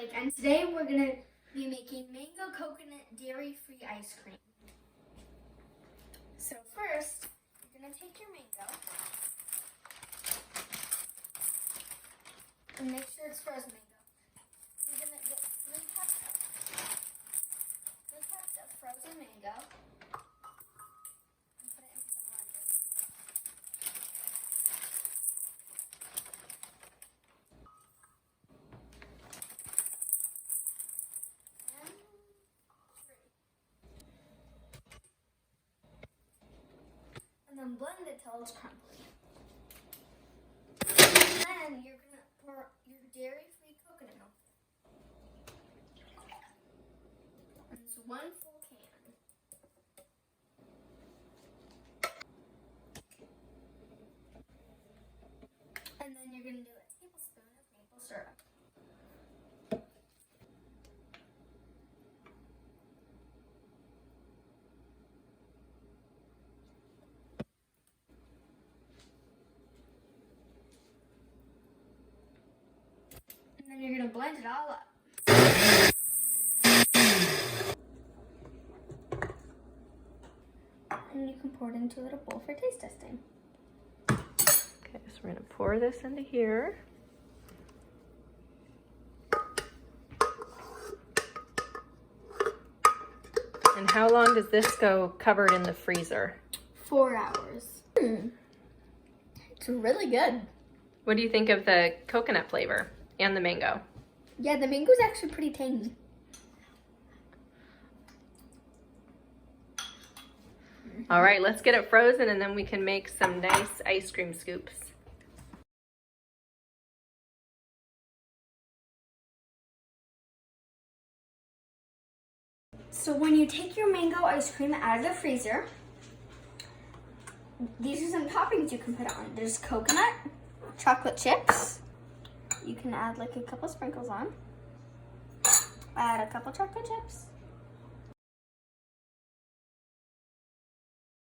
Blake, and today we're gonna be making mango coconut dairy-free ice cream. So first, you're gonna take your mango and make sure it's frozen mango. You're gonna get 3 cups of frozen mango and put it into the blender. And then blend it till it's crumbly. And then you're gonna pour your dairy-free coconut milk. And it's 1 full can. And then you're gonna do a tablespoon of maple syrup. And then you're gonna blend it all up. And you can pour it into a little bowl for taste testing. Okay, so we're gonna pour this into here. And how long does this go covered in the freezer? 4 hours. It's really good. What do you think of the coconut flavor and the mango? Yeah, the mango's actually pretty tangy. All right, let's get it frozen and then we can make some nice ice cream scoops. So when you take your mango ice cream out of the freezer, these are some toppings you can put on. There's coconut, chocolate chips. You can add like a couple sprinkles on. Add a couple chocolate chips.